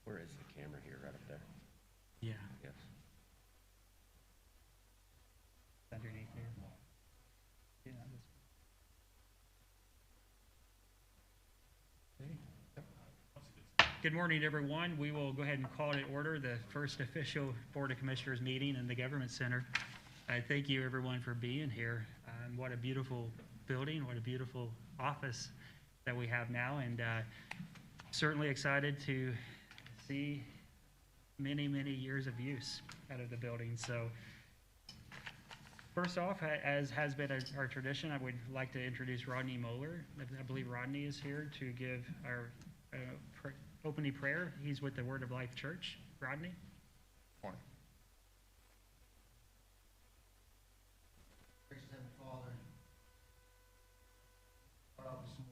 Where is the camera here? Right up there? Yeah, Yes. underneath here. Yeah, Good morning, everyone. We will go ahead and call to order the first official Board of Commissioners meeting in the Government Center. I thank you, everyone, for being here. What a beautiful building, what a beautiful office that we have now, and certainly excited to see many, many years of use out of the building. So first off, as has been our tradition, I would like to introduce Rodney Moeller. I believe Rodney is here to give our opening prayer. He's with the Word of Life Church. Rodney? Morning. Gracious Heavenly Father, start off this morning.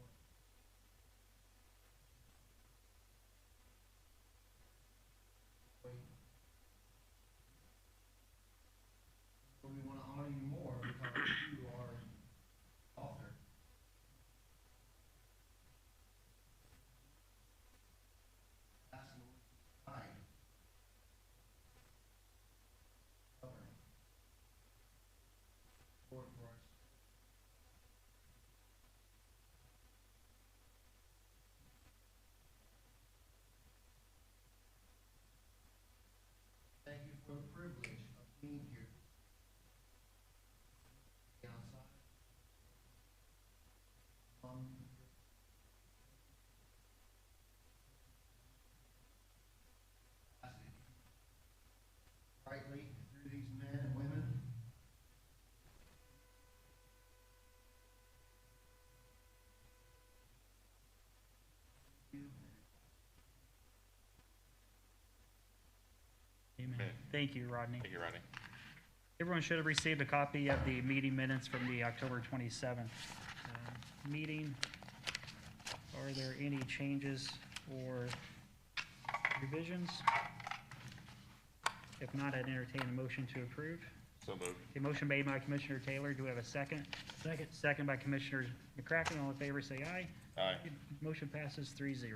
We want to honor you more because you are the author. That's the time. Lord, for us. Thank you for the privilege of being here. Outside. Rightly through these men and women. Amen. Thank you, Rodney. Thank you, Rodney. Everyone should have received a copy of the meeting minutes from the October 27th meeting. Are there any changes or revisions? If not, I'd entertain a motion to approve. So moved. A motion made by Commissioner Taylor. Do we have a second? Second. Second by Commissioner McCracken. All in favor, say aye. Aye. Motion passes 3-0.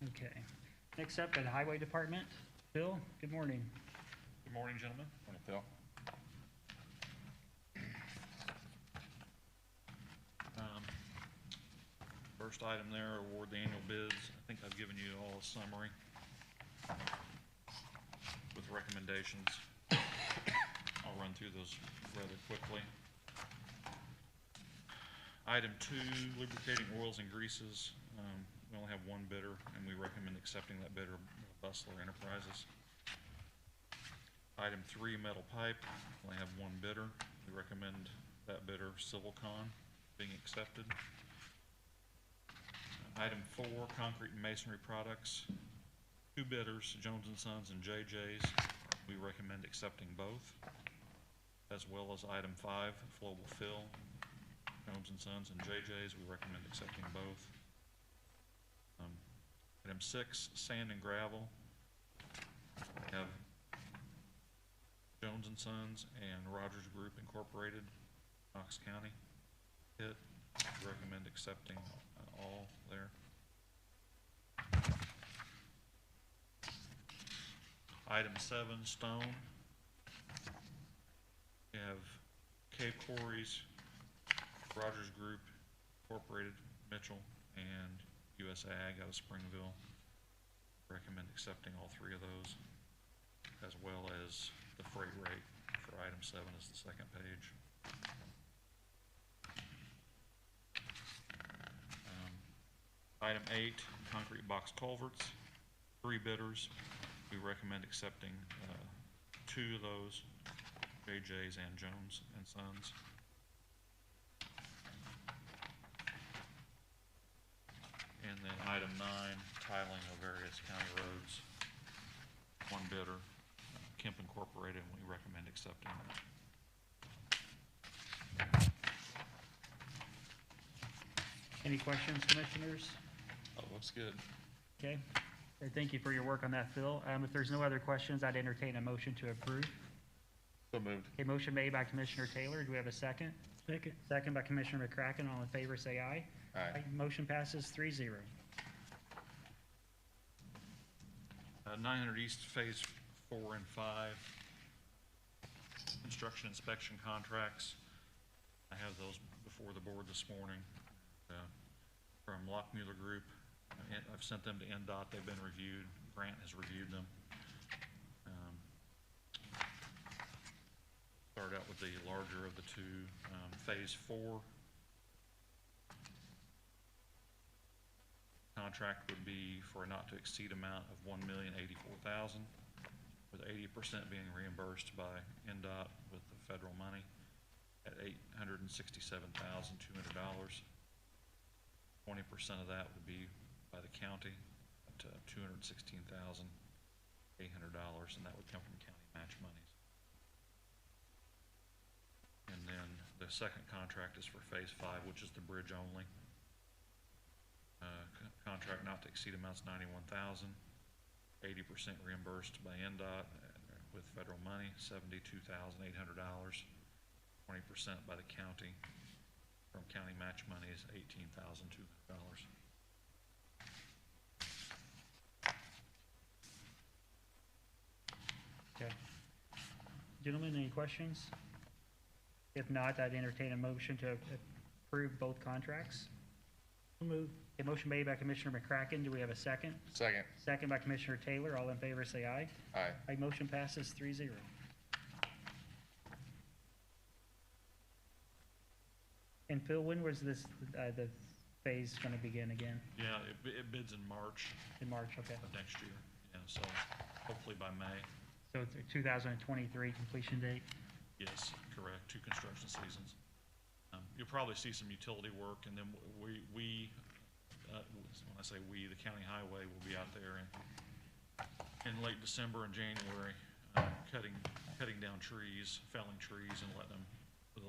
Okay. Next up, the Highway Department. Bill, good morning. Good morning, gentlemen. Morning, Phil. First item there, award the annual bids. I think I've given you all a summary with recommendations. I'll run through those rather quickly. Item 2, lubricating oils and greases. We only have one bidder, and we recommend accepting that bidder, Bustler Enterprises. Item 3, metal pipe. We only have one bidder. We recommend that bidder, Civilcon, being accepted. Item 4, concrete and masonry products. 2 bidders, Jones & Sons and JJ's. We recommend accepting both, as well as item 5, flowable fill. Jones & Sons and JJ's, we recommend accepting both. Item 6, sand and gravel. We have Jones & Sons and Rogers Group Incorporated, Knox County. Hit. We recommend accepting all there. Item 7, stone. We have Cape Quarries, Rogers Group Incorporated, Mitchell, and US Ag out of Springville. Recommend accepting all 3 of those, as well as the freight rate for item 7 is the second page. Item 8, concrete box culverts. 3 bidders. We recommend accepting 2 of those, JJ's and Jones & Sons. And then item 9, tiling of various county roads. 1 bidder, Kemp Incorporated, and we recommend accepting that. Any questions, commissioners? Oh, looks good. Okay. Thank you for your work on that, Phil. If there's no other questions, I'd entertain a motion to approve. So moved. A motion made by Commissioner Taylor. Do we have a second? Second. Second by Commissioner McCracken. All in favor, say aye. Aye. Motion passes 3-0. 900 East Phase 4 and 5, construction inspection contracts. I have those before the board this morning, from Lockmuller Group. I've sent them to NDOT, they've been reviewed, Grant has reviewed them. Start out with the larger of the two, Phase 4. Contract would be for a not to exceed amount of $1,084,000, with 80% being reimbursed by NDOT with the federal money at $867,200. 20% of that would be by the county up to $216,800, and that would come from county match monies. And then the second contract is for Phase 5, which is the bridge only. Contract not to exceed amounts $91,000, 80% reimbursed by NDOT with federal money, $72,800, 20% by the county from county match money is $18,200. Okay. Gentlemen, any questions? If not, I'd entertain a motion to approve both contracts. Move. A motion made by Commissioner McCracken. Do we have a second? Second. Second by Commissioner Taylor. All in favor, say aye. Aye. Aye. Motion passes 3-0. And Phil, when was this, the phase going to begin again? Yeah, it bids in March In March, okay. of next year, yeah, so hopefully by May. So it's a 2023 completion date? Yes, correct, 2 construction seasons. You'll probably see some utility work, and then when I say we, the county highway will be out there in late December and January, cutting down trees, felling trees, and letting them,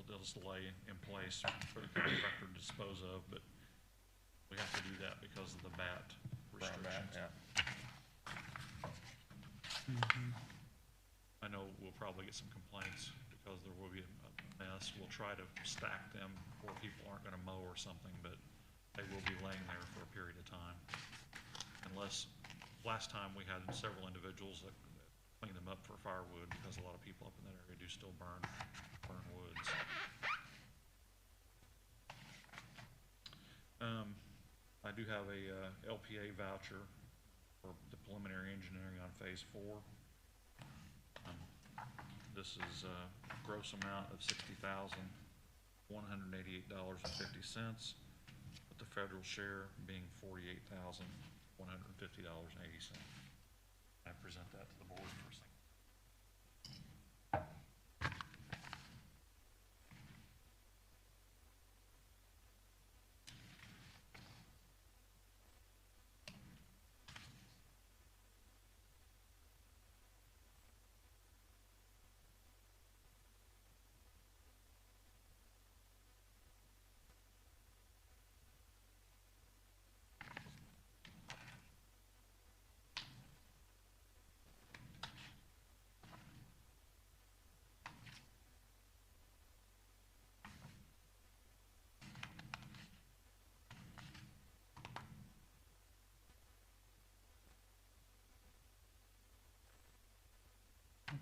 they'll just lay in place for the contractor to dispose of, but we have to do that because of the bat restrictions. Yeah. I know we'll probably get some complaints because there will be a mess. We'll try to stack them where people aren't gonna mow or something, but they will be laying there for a period of time. Unless, last time we had several individuals that cleaned them up for firewood because a lot of people up in that area do still burn woods. I do have a LPA voucher for the preliminary engineering on Phase 4. This is a gross amount of $60,188.50, with the federal share being $48,150.80. I present that to the board for a second.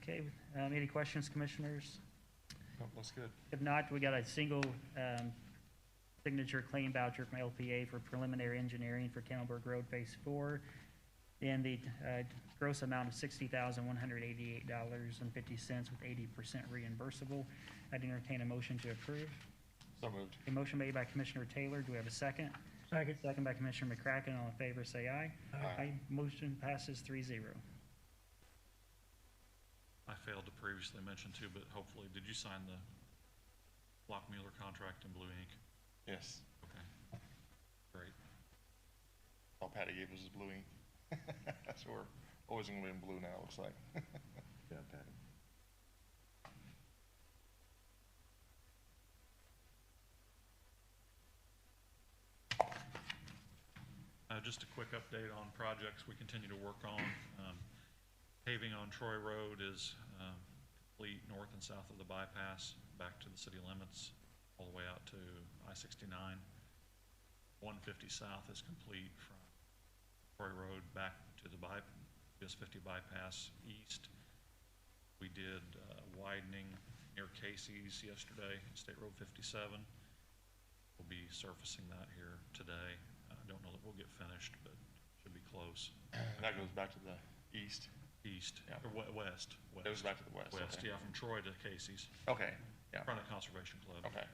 Okay, any questions, commissioners? Oh, looks good. If not, we got a single signature claim voucher from LPA for preliminary engineering for Campbellburg Road Phase 4 in the gross amount of $60,188.50 with 80% reimbursable. I'd entertain a motion to approve. So moved. A motion made by Commissioner Taylor. Do we have a second? Second. Second by Commissioner McCracken. All in favor, say aye. Aye. Motion passes 3-0. I failed to previously mention too, but hopefully, did you sign the Lockmuller contract in blue ink? Yes. Okay, great. All Patty gave us is blue ink. So we're always gonna be in blue now, it looks like. Yeah, Patty. Just a quick update on projects we continue to work on. Paving on Troy Road is complete north and south of the bypass, back to the city limits, all the way out to I-69. 150 south is complete from Troy Road back to the US 50 bypass east. We did widening near Casey's yesterday, State Road 57. We'll be surfacing that here today. I don't know that we'll get finished, but should be close. That goes back to the east. East, Yeah. or west. It goes back to the west. West, okay. yeah, from Troy to Casey's, Okay, yeah, in front of Conservation Club. okay.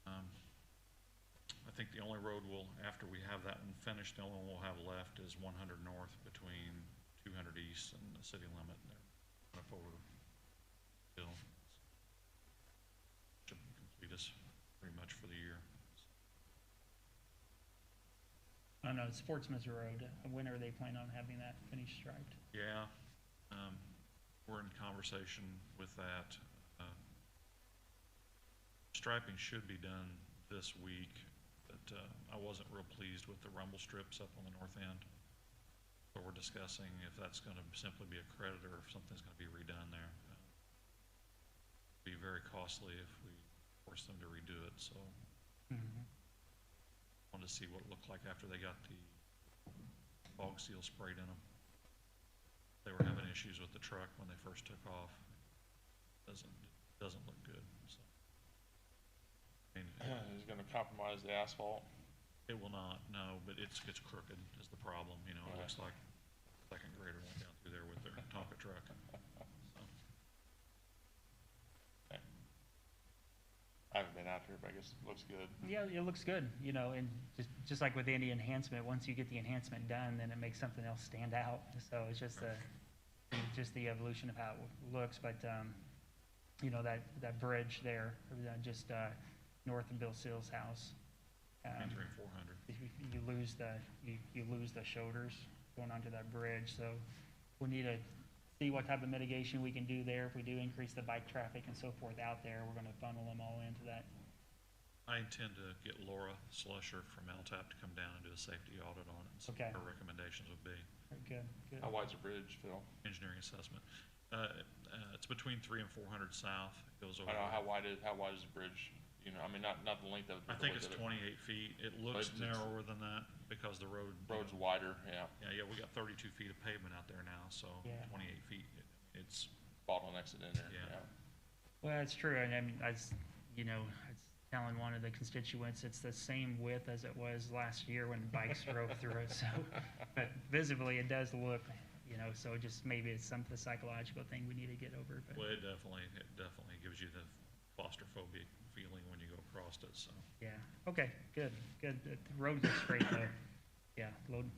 I think the only road after we have that one finished, the only one we'll have left is 100 north between 200 east and the city limit. They're up over hill. Should complete us pretty much for the year. I don't know, Sportsman's Road, when are they planning on having that finished striped? Yeah, we're in conversation with that. Striping should be done this week, but I wasn't real pleased with the rumble strips up on the north end. So we're discussing if that's going to simply be a credit or if something's going to be redone there. Be very costly if we force them to redo it, so wanted to see what it looked like after they got the fog seal sprayed in them. They were having issues with the truck when they first took off. Doesn't look good. So, I mean, Is it gonna compromise the asphalt? it will not, no, but it's crooked is the problem. You know, it Okay. looks like second grader went down through there with their Tonka truck. So, I haven't been out here, but I guess it looks good. Yeah, it looks good, you know, and just like with any enhancement, once you get the enhancement done, then it makes something else stand out. So it's just the evolution of how it looks, but, you know, that bridge there, just north of Bill Seals' house. 300 and 400. You lose the shoulders going onto that bridge, so we need to see what type of mitigation we can do there. If we do increase the bike traffic and so forth out there, we're gonna funnel them all into that. I intend to get Laura Slusher from LTAP to come down and do a safety audit on it. And see Okay. what her recommendations would be. Good, good. How wide's the bridge, Phil? Engineering assessment. It's between 300 and 400 south. It goes over. I don't know, how wide is the bridge? You know, I mean, not the length of it. I but the think width it's of it. 28 feet. It looks But it's- narrower than that because the road. Road's wider, yeah. Yeah, we got 32 feet of pavement out there now, so Yeah. 28 feet, it's, Bottlenecks it in there, Yeah. yeah. Well, it's true, and I mean, I was telling one of the constituents, it's the same width as it was last year when bikes drove through it, so, but visibly it does look, you know, so just maybe it's some psychological thing we need to get over, but, well, it definitely gives you the claustrophobic feeling when you go across it, so. yeah. Okay, good. The road looks great though. Yeah, road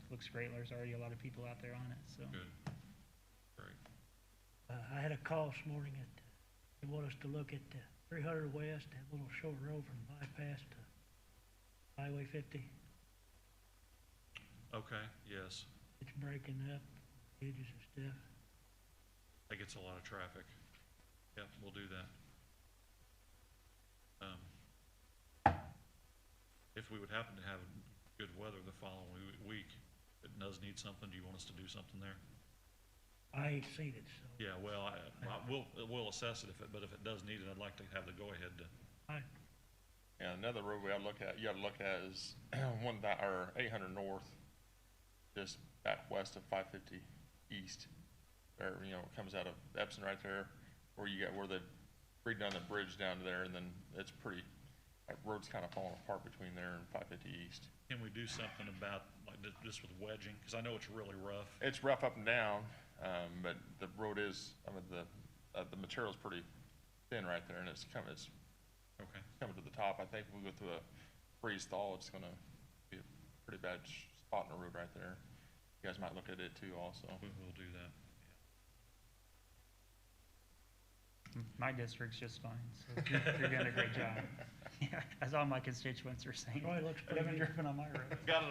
looks great, there's already a lot of people out there on it, so. Good. Great. I had a call this morning that they want us to look at 300 West, that little short road from bypass to Highway 50. Okay, yes, It's breaking up, edges and stuff. that gets a lot of traffic. Yep, we'll do that. If we would happen to have good weather the following week, if it does need something, do you want us to do something there? I ain't seen it, so. Yeah, well, we'll assess it but if it does need it, I'd like to have the go-ahead to. Yeah, another road we ought to look at, you ought to look at is or 800 north, just back west of 550 east. There, you know, it comes out of Epson right there, where they've redone the bridge down to there, and then it's pretty, that road's kind of falling apart between there and 550 east. Can we do something about, like, just with wedging? Because I know it's really rough. It's rough up and down, but the road is, I mean, the material's pretty thin right there, and it's coming to the top. I think if we go through a freeze thaw, it's gonna be a pretty bad spot in the road right there. You guys might look at it too also. We'll do that. My district's just fine, so you're doing a great job. Yeah, as all my constituents are saying. Troy looks I pretty haven't good. driven on my road. Got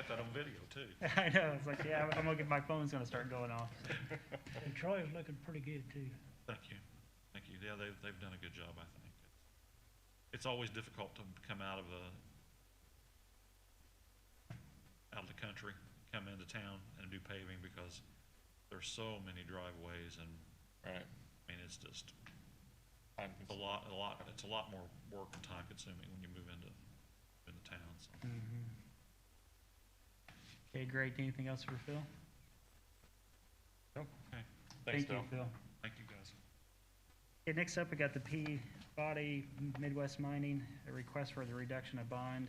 that on video too. I know, it's like, yeah, I'm gonna get, my phone's gonna start going off. And Troy's looking pretty good too. Thank you. Yeah, they've done a good job, I think. It's always difficult to come out of out of the country come into town and do paving because there's so many driveways and, Right. I mean, it's just Time a consuming. lot, it's a lot more work and time consuming when you move into town, so. Okay, great. Anything else for Phil? Nope. Okay, Thanks, Thank you, Phil. Phil. thank you, guys. Okay, next up, we got the Peabody Midwest Mining, a request for the reduction of bond.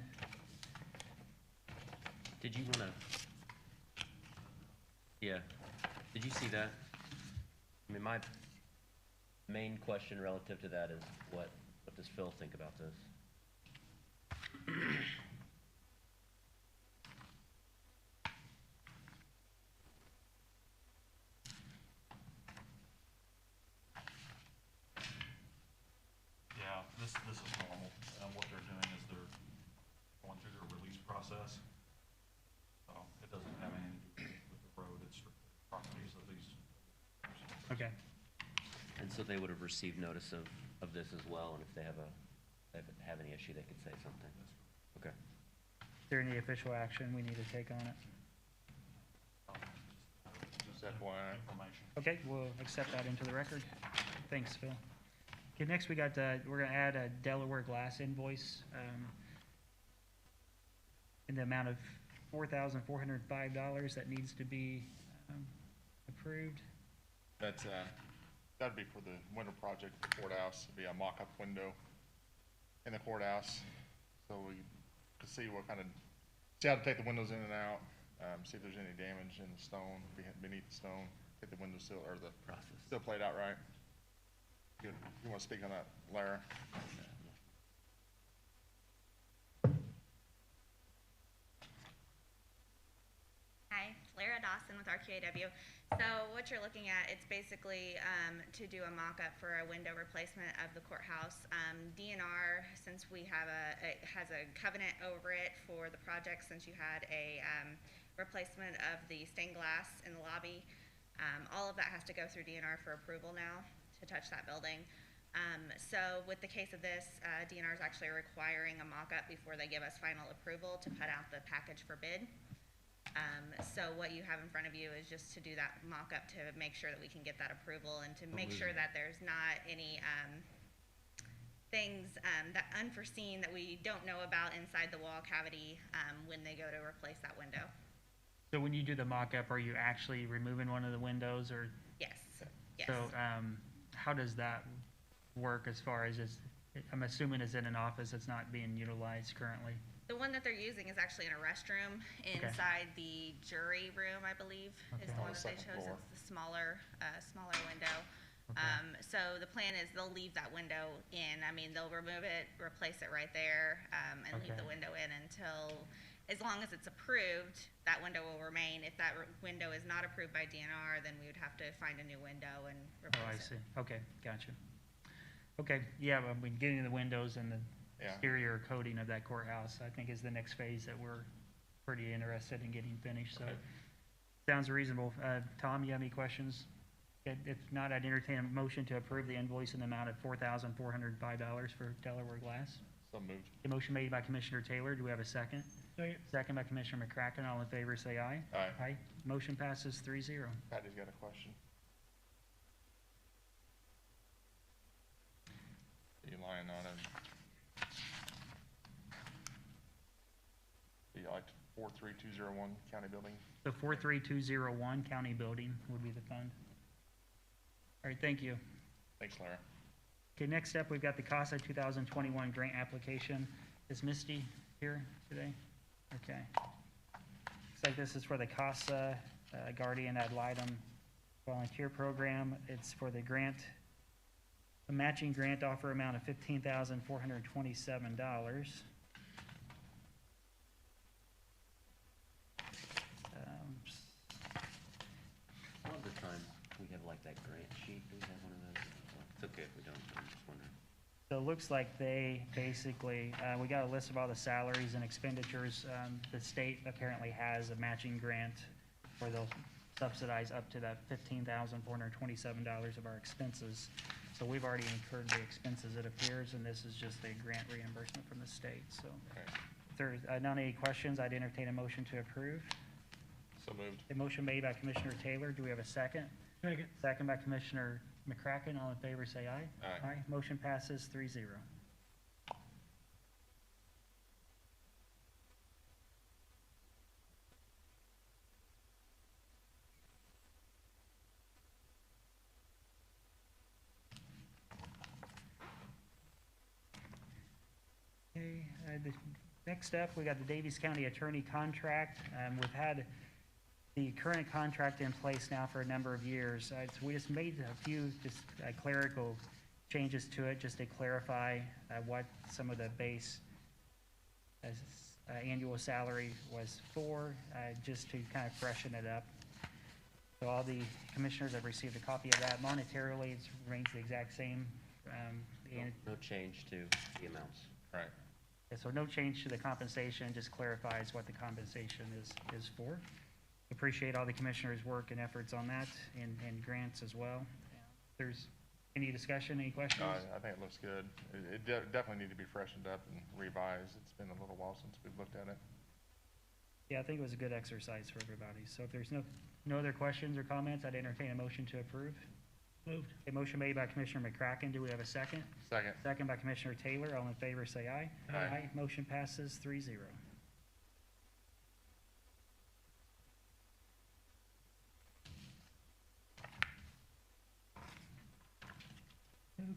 Did you wanna? Yeah, did you see that? I mean, my main question relative to that is what does Phil think about this? Yeah, this is normal. What they're doing is they're going through their release process. So it doesn't have anything to do with the road, it's strictly properties of these. Okay. And so they would have received notice of this as well, and if they have any issue, they could say something. Okay. Is there any official action we need to take on it? Just FYI. Information. Okay, we'll accept that into the record. Thanks, Phil. Okay, next we got, we're gonna add a Delaware Glass invoice, in the amount of $4,405 that needs to be, approved. That's, that'd be for the window project at the courthouse. It'd be a mock-up window in the courthouse. So we could see what kind of, see how to take the windows in and out, see if there's any damage in the stone, beneath the stone, get the window sill, or the Process. sill plate out right. You wanna speak on that, Lara? Hi, Lara Dawson with RQAW. So what you're looking at, it's basically to do a mock-up for a window replacement of the courthouse. DNR, since we have it has a covenant over it for the project, since you had a replacement of the stained glass in the lobby, all of that has to go through DNR for approval now to touch that building. So with the case of this, DNR is actually requiring a mock-up before they give us final approval to put out the package for bid. So what you have in front of you is just to do that mock-up to make sure that we can get that approval and to make sure that there's not any things that unforeseen that we don't know about inside the wall cavity when they go to replace that window. So when you do the mock-up, are you actually removing one of the windows, or? Yes, yes. So, how does that work as far as I'm assuming it's in an office that's not being utilized currently? The one that they're using is actually in a restroom inside the jury room, I believe, is Okay. the On one the that they second chose. floor. It's the smaller window. Okay. So the plan is they'll leave that window in. I mean, they'll remove it, replace it right there, and leave Okay. the window in until, as long as it's approved, that window will remain. If that window is not approved by DNR, then we would have to find a new window and Oh, I replace it. see. Okay, gotcha. Okay, yeah, I mean, getting the windows and the Yeah. exterior coating of that courthouse, I think, is the next phase that we're pretty interested in getting finished, so. Okay. Sounds reasonable. Tom, you have any questions? If not, I'd entertain a motion to approve the invoice in the amount of $4,405 for Delaware Glass. So moved. A motion made by Commissioner Taylor. Do we have a second? Second. Second by Commissioner McCracken. All in favor, say aye. Aye. Aye. Motion passes 3-0. Patty's got a question. You lying on him? You like 43201 county building? The 43201 County Building would be the fund. All right, thank you. Thanks, Lara. Okay, next up, we've got the CASA 2021 grant application. Is Misty here today? Okay. Looks like this is for the CASA Guardian Ad Litem Volunteer Program. It's for the grant, a matching grant offer amount of $15,427. A lot of the time, we have like that grant sheet, do we have one of those? It's okay if we don't, but I'm just wondering. So it looks like they basically, we got a list of all the salaries and expenditures. The state apparently has a matching grant where they'll subsidize up to that $15,427 of our expenses. So we've already incurred the expenses, it appears, and this is just a grant reimbursement from the state, so. Okay. If there's not any questions, I'd entertain a motion to approve. So moved. A motion made by Commissioner Taylor. Do we have a second? Second. Second by Commissioner McCracken. All in favor, say aye. Aye. Motion passes 3-0. Okay, next up, we got the Daviess County Attorney contract. We've had the current contract in place now for a number of years. So we just made a few just clerical changes to it, just to clarify what some of the base annual salary was for, just to kind of freshen it up. So all the commissioners have received a copy of that. Monetarily, it remains the exact same. And No change to the amounts. Right. yeah, so no change to the compensation, just clarifies what the compensation is for. Appreciate all the commissioners' work and efforts on that, and grants as well. If there's any discussion, any questions? No, I think it looks good. It definitely need to be freshened up and revised. It's been a little while since we've looked at it. Yeah, I think it was a good exercise for everybody. So if there's no other questions or comments, I'd entertain a motion to approve. Moved. A motion made by Commissioner McCracken. Do we have a second? Second. Second by Commissioner Taylor. All in favor, say aye. Aye. Motion passes 3-0.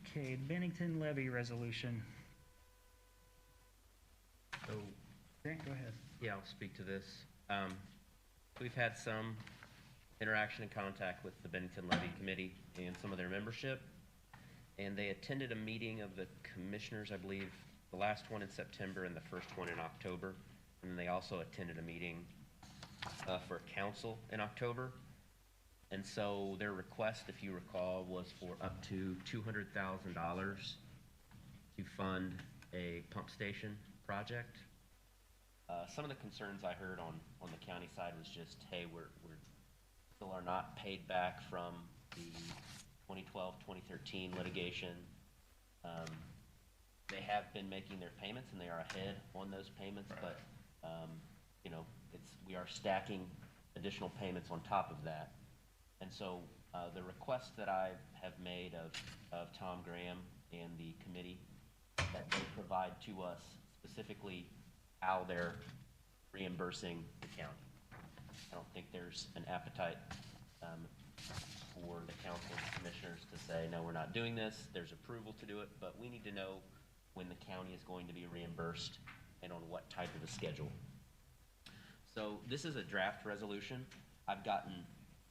Okay, Bennington levy resolution. So, Grant, go ahead. yeah, I'll speak to this. We've had some interaction and contact with the Bennington Levy Committee and some of their membership. And they attended a meeting of the commissioners, I believe, the last one in September and the first one in October. And they also attended a meeting for council in October. And so their request, if you recall, was for up to $200,000 to fund a pump station project. Some of the concerns I heard on the county side was just, hey, we're still are not paid back from the 2012, 2013 litigation. They have been making their payments and they are ahead on those payments, Right. but, you know, we are stacking additional payments on top of that. And so, the request that I have made of Tom Graham and the committee, that they provide to us specifically how they're reimbursing the county. I don't think there's an appetite for the council and commissioners to say, no, we're not doing this. There's approval to do it, but we need to know when the county is going to be reimbursed and on what type of a schedule. So this is a draft resolution. I've gotten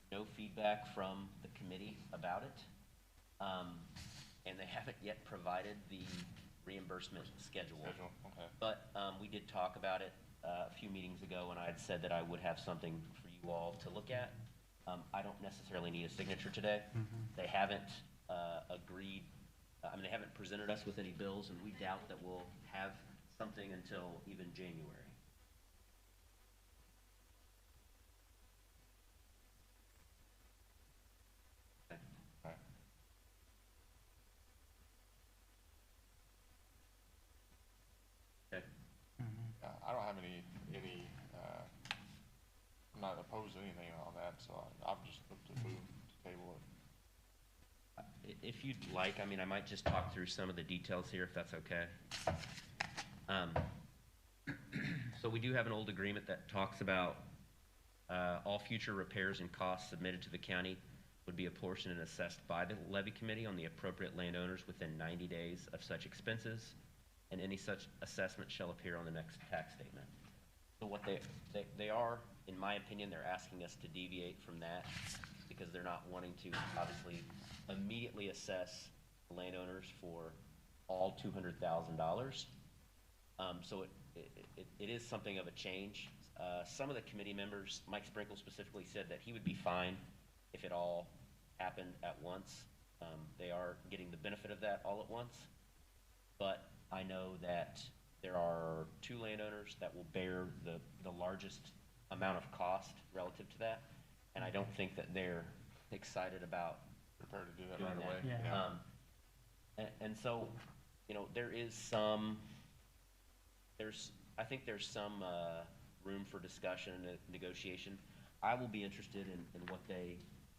no feedback from the committee about it. And they haven't yet provided the reimbursement schedule. Okay. But we did talk about it a few meetings ago, and I had said that I would have something for you all to look at. I don't necessarily need a signature today. They haven't agreed, they haven't presented us with any bills, and we doubt that we'll have something until even January. Right. Okay. I don't have any, I'm not opposed to anything on that, so I'll just look to move to table it. If you'd like, I might just talk through some of the details here, if that's okay. So we do have an old agreement that talks about all future repairs and costs submitted to the county would be apportioned and assessed by the levy committee on the appropriate landowners within 90 days of such expenses, and any such assessment shall appear on the next tax statement. So what they are, in my opinion, they're asking us to deviate from that because they're not wanting to obviously immediately assess landowners for all $200,000. So it is something of a change. Some of the committee members, Mike Sprinkle specifically, said that he would be fine if it all happened at once. They are getting the benefit of that all at once. But I know that there are two landowners that will bear the largest amount of cost relative to that. And I don't think that they're excited about Prepared to do that doing right away. that. Yeah. And so, you know, there's I think there's some room for discussion and negotiation. I will be interested in what they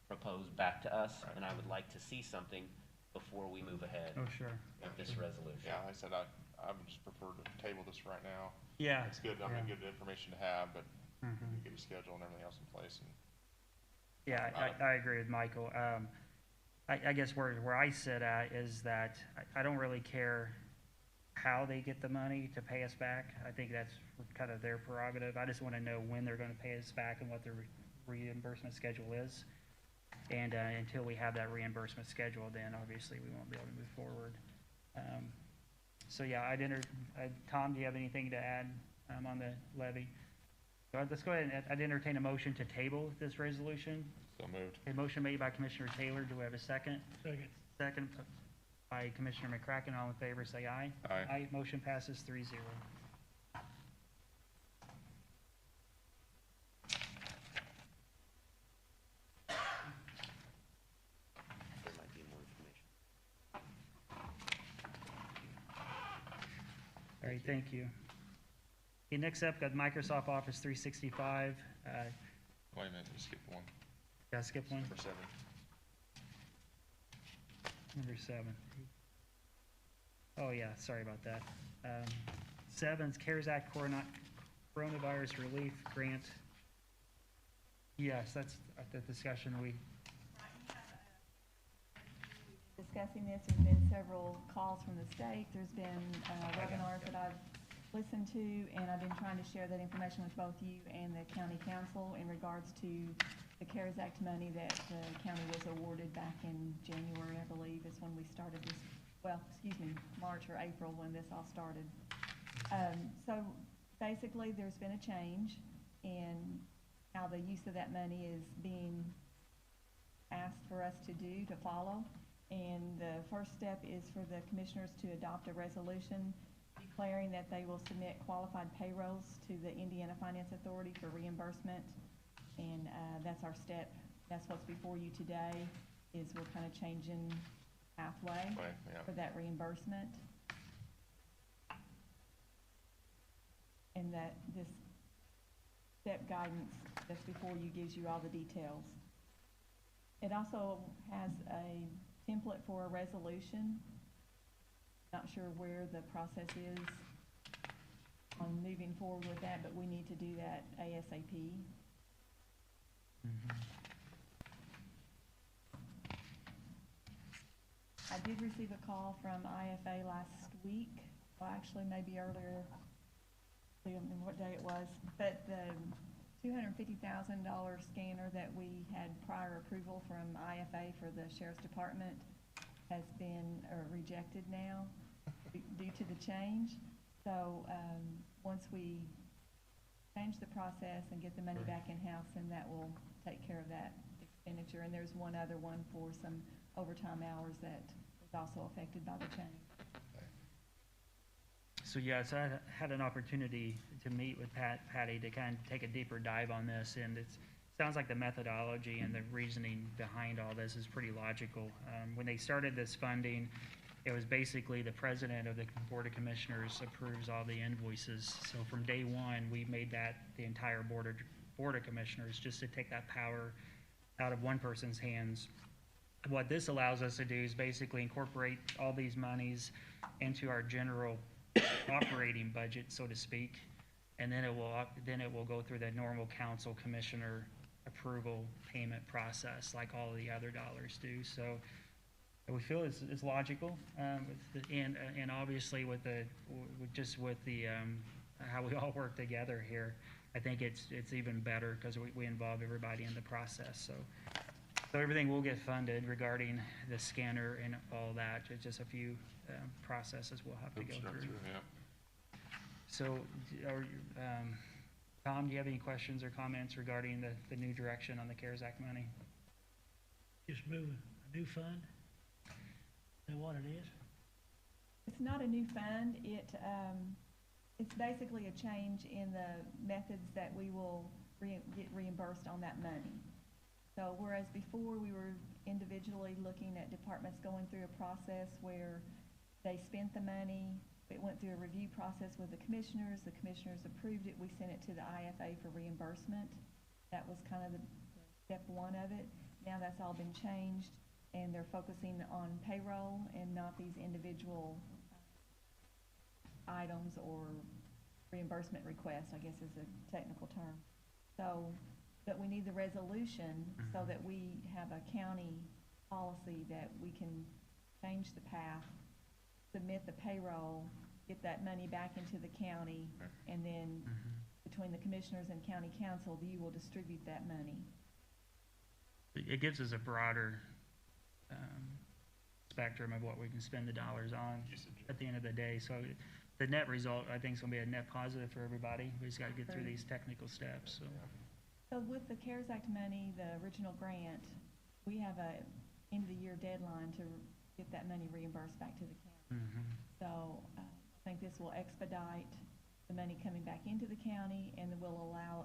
propose back to us, and I would like to see something before we move ahead Oh, sure. with this resolution. Yeah, like I said, I would just prefer to table this right now. Yeah. It's good, I mean, yeah. good information to have, but Mhm. get a schedule and everything else in place and. Yeah, I agree with Michael. I guess where I sit at is that I don't really care how they get the money to pay us back. I think that's kind of their prerogative. I just want to know when they're going to pay us back and what the reimbursement schedule is. And until we have that reimbursement schedule, then obviously we won't be able to move forward. So yeah, Tom, do you have anything to add on the levy? So let's go ahead and I'd entertain a motion to table this resolution. So moved. A motion made by Commissioner Taylor. Do we have a second? Second. Second by Commissioner McCracken. All in favor, say aye. Aye. Aye. Motion passes 3-0. There might be more information. All right, thank you. Okay, next up, got Microsoft Office 365. Wait a minute, you skipped one. Gotta skip one. Number 7. Number 7. Oh, yeah, sorry about that. 7's CARES Act Coronavirus Relief Grant. Yes, that's the discussion we, Discussing this, there's been several calls from the state, there's been webinars that I've listened to, and I've been trying to share that information with both you and the county council in regards to the CARES Act money that the county was awarded back in January, I believe, is when we started this, well, excuse me, March or April when this all started. So basically, there's been a change in how the use of that money is being asked for us to do, to follow. And the first step is for the commissioners to adopt a resolution declaring that they will submit qualified payrolls to the Indiana Finance Authority for reimbursement. And that's our step. That's what's before you today, is we're kind of changing pathway Right, yeah. for that reimbursement. And that this step guidance that's before you gives you all the details. It also has a template for a resolution. Not sure where the process is on moving forward with that, but we need to do that ASAP. I did receive a call from IFA last week, well, actually maybe earlier, I don't remember what day it was, but the $250,000 scanner that we had prior approval from IFA for the Sheriff's Department has been rejected now due to the change. So once we change the process and get the money back in-house, then that will take care of that expenditure. And there's one other one for some overtime hours that was also affected by the change. so yes, I had an opportunity to meet with Patty to kind of take a deeper dive on this, and it sounds like the methodology and the reasoning behind all this is pretty logical. When they started this funding, it was basically the president of the Board of Commissioners approves all the invoices. So from day one, we made that the entire Board of Commissioners, just to take that power out of one person's hands. What this allows us to do is basically incorporate all these monies into our general operating budget, so to speak, and then it will go through the normal council commissioner approval payment process like all of the other dollars do. So we feel it's logical, and obviously with the how we all work together here, I think it's even better because we involve everybody in the process. So everything will get funded regarding the scanner and all that. It's just a few processes we'll have to go through. Yeah. So, Tom, do you have any questions or comments regarding the new direction on the CARES Act money? Just moving a new fund? Is that what it is? It's not a new fund. It's basically a change in the methods that we will get reimbursed on that money. So whereas before we were individually looking at departments going through a process where they spent the money It went through a review process with the commissioners approved it, we sent it to the IFA for reimbursement. That was kind of the step one of it. Now that's all been changed, and they're focusing on payroll and not these individual items or reimbursement requests, I guess is a technical term. So, but we need the resolution so that we have a county policy that we can change the path, submit the payroll, get that money back into the county, and then between the commissioners and county council, you will distribute that money. It gives us a broader spectrum of what we can spend the dollars on at the end of the day. So the net result, I think, is going to be a net positive for everybody. We just got to get through these technical steps, so. So with the CARES Act money, the original grant, we have a end of the year deadline to get that money reimbursed back to the county. So I think this will expedite the money coming back into the county, and will allow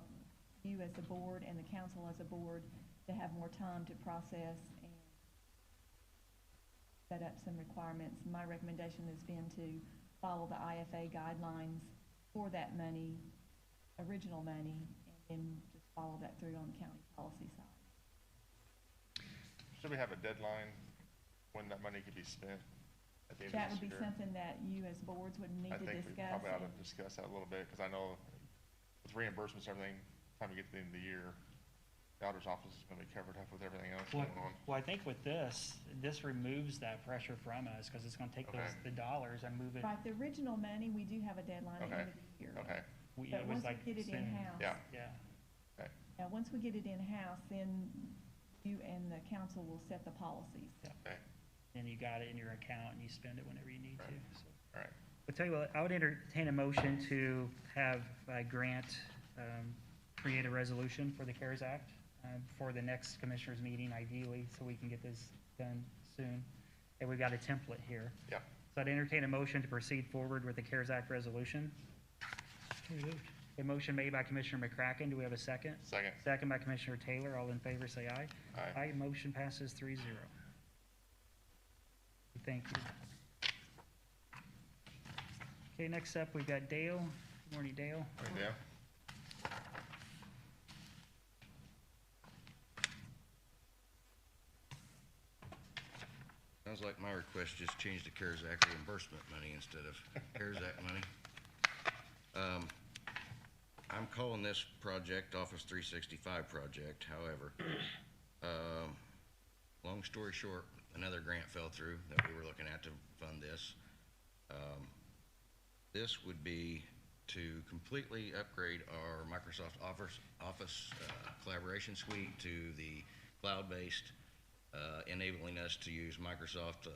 you as a board and the council as a board to have more time to process and set up some requirements. My recommendation has been to follow the IFA guidelines for that money, original money, and then just follow that through on the county policy side. Should we have a deadline when that money could be spent at the end That of would this be year? something that you as boards would need I to think we discuss. probably ought to discuss that a little bit, because I know with reimbursements and everything, time we get to the end of the year, the auditor's office is gonna be covered up with everything else Well, going on. well, I think with this removes that pressure from us, because it's going to take Okay. the dollars and move it. Right, the original money, we do have a deadline at the Okay. end of the year. Okay, But It was once we like get it soon. in-house, yeah, Yeah, now, once we get it in-house, then you and the council will set the policies. okay, and you got it in your account, and you spend it whenever you need to, Right. so. all right. I'll tell you what, I would entertain a motion to have Grant create a resolution for the CARES Act for the next commissioners meeting ideally, so we can get this done soon. And we've got a template here. Yeah. So I'd entertain a motion to proceed forward with the CARES Act resolution. A motion made by Commissioner McCracken. Do we have a second? Second, Second by Commissioner Taylor. All in favor, say aye. aye. Aye, motion passes 3-0. Thank you. Okay, next up, we've got Dale. Good morning, Dale. Right, yeah, Sounds like my request just changed to CARES Act reimbursement money instead of CARES Act money. I'm calling this project Office 365 project, however. Long story short, another grant fell through that we were looking at to fund this. This would be to completely upgrade our Microsoft Office collaboration suite to the cloud-based, enabling us to use Microsoft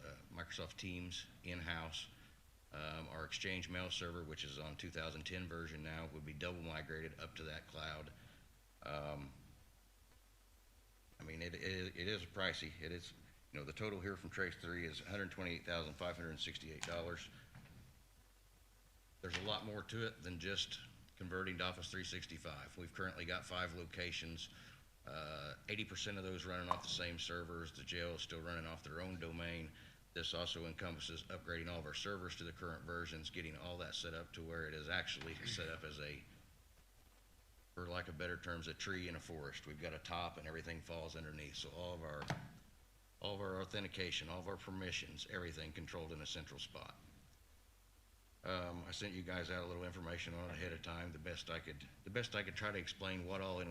Teams in-house. Our Exchange mail server, which is on 2010 version now, would be double migrated up to that cloud. I mean, it is pricey. It is, you know, the total here from Trace 3 is $128,568. There's a lot more to it than just converting to Office 365. We've currently got 5 locations. 80% of those running off the same servers. The jail is still running off their own domain. This also encompasses upgrading all of our servers to the current versions, getting all that set up to where it is actually set up as a, for lack of better terms, a tree in a forest. We've got a top and everything falls underneath. So all of our authentication, all of our permissions, everything controlled in a central spot. I sent you guys out a little information on it ahead of time, the best I could try to explain what all it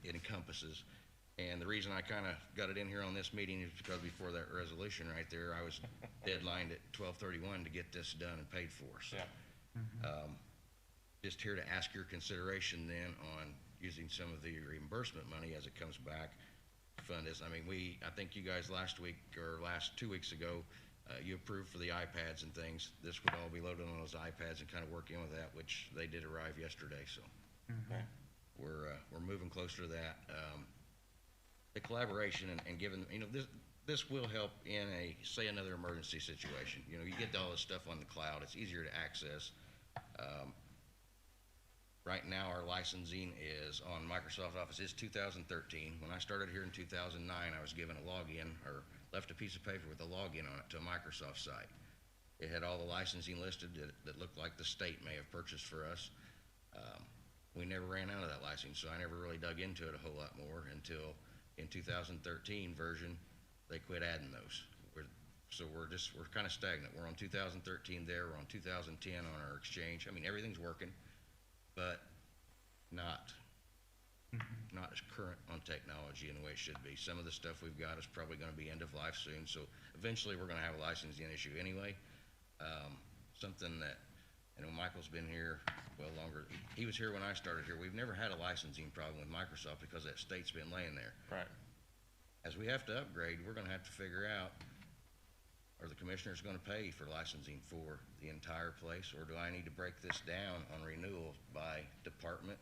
encompasses. And the reason I kind of got it in here on this meeting is because before that resolution right there, I was deadlined at 12/31 to get this done and paid for. So, just here to ask your consideration then on using some of the reimbursement money as it comes back to fund this. I mean, I think you guys last week or 2 weeks ago, you approved for the iPads and things. This would all be loaded on those iPads and kind of work in with that, which they did arrive yesterday. So we're moving closer to that. The collaboration and given, you know, this will help in say another emergency situation. You know, you get all this stuff on the cloud, it's easier to access. Right now, our licensing is on Microsoft Office is 2013. When I started here in 2009, I was given a login or left a piece of paper with a login on it to a Microsoft site. It had all the licensing listed that looked like the state may have purchased for us. We never ran out of that licensing, so I never really dug into it a whole lot more until in 2013 version, they quit adding those. We're kind of stagnant. We're on 2013 there, we're on 2010 on our exchange. I mean, everything's working, but not as current on technology in the way it should be. Some of the stuff we've got is probably gonna be end of life soon, so eventually we're gonna have a licensing issue anyway. Something that, I know Michael's been here well longer. He was here when I started here. We've never had a licensing problem with Microsoft because that state's been laying there. Right. As we have to upgrade, we're gonna have to figure out, are the commissioners gonna pay for licensing for the entire place, or do I need to break this down on renewal by department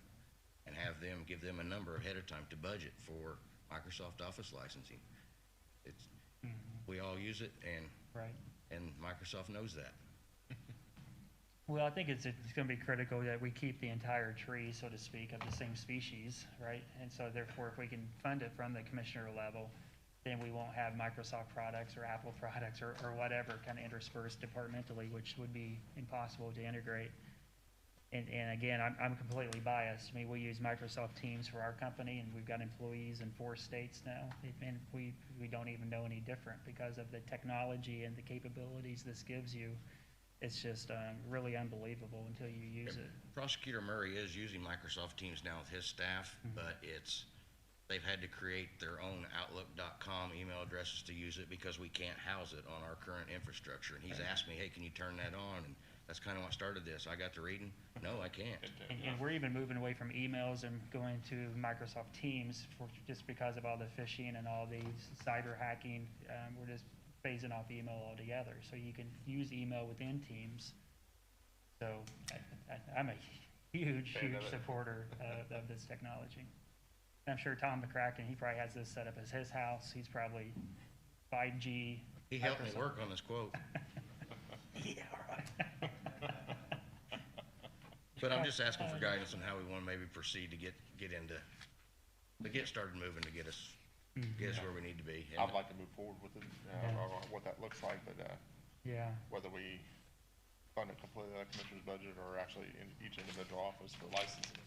and have them, give them a number ahead of time to budget for Microsoft Office licensing? It's, we all use it, Right. and Microsoft knows that. Well, I think it's gonna be critical that we keep the entire tree, so to speak, of the same species, right? And so therefore, if we can fund it from the commissioner level, then we won't have Microsoft products or Apple products or whatever kind of interspersed departmentally, which would be impossible to integrate. And again, I'm completely biased. I mean, we use Microsoft Teams for our company, and we've got employees in 4 states now. And we don't even know any different because of the technology and the capabilities this gives you. It's just really unbelievable until you use it. Prosecutor Murray is using Microsoft Teams now with his staff, but they've had to create their own Outlook.com email addresses to use it because we can't house it on our current infrastructure. And he's asked me, hey, can you turn that on? And that's kind of what started this. I got to reading, no, I can't. And we're even moving away from emails and going to Microsoft Teams just because of all the phishing and all the cyber hacking. We're just phasing off email altogether. So you can use email within Teams. So I'm a huge supporter of this technology. And I'm sure Tom McCracken, he probably has this set up as his house. He's probably 5G. He helped me Microsoft. work on this quote. Yeah, right. But I'm just asking for guidance on how we want to maybe proceed to get started moving to get us where we need to be. And I'd like to move forward with it, or what that looks like, but, Yeah. whether we fund it completely out of commissioner's budget or actually in each individual office for licensing.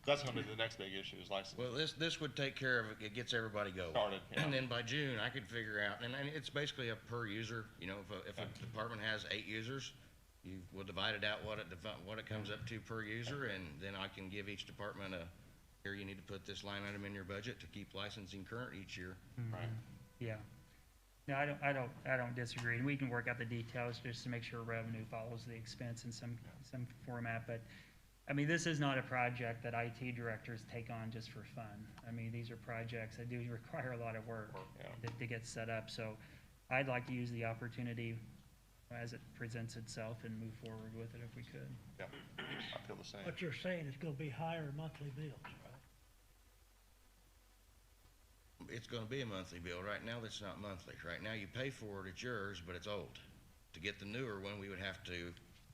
That's gonna be the next big issue is licensing. well, this would take care of it. It gets everybody going. Started, yeah. And then by June, I could figure out, and it's basically a per user, you know, if a department has 8 users, you will divide it out what it comes up to per user, and then I can give each department here, you need to put this line item in your budget to keep licensing current each year. Right. Yeah. No, I don't disagree. And we can work out the details just to make sure revenue follows the expense in some format. But, I mean, this is not a project that IT directors take on just for fun. I mean, these are projects that do require a lot of work Yeah. to get set up. So I'd like to use the opportunity as it presents itself and move forward with it if we could. Yeah, I feel the same. What you're saying is gonna be higher monthly bills, right? It's gonna be a monthly bill. Right now, that's not monthly. Right now, you pay for it, it's yours, but it's old. To get the newer one, we would have to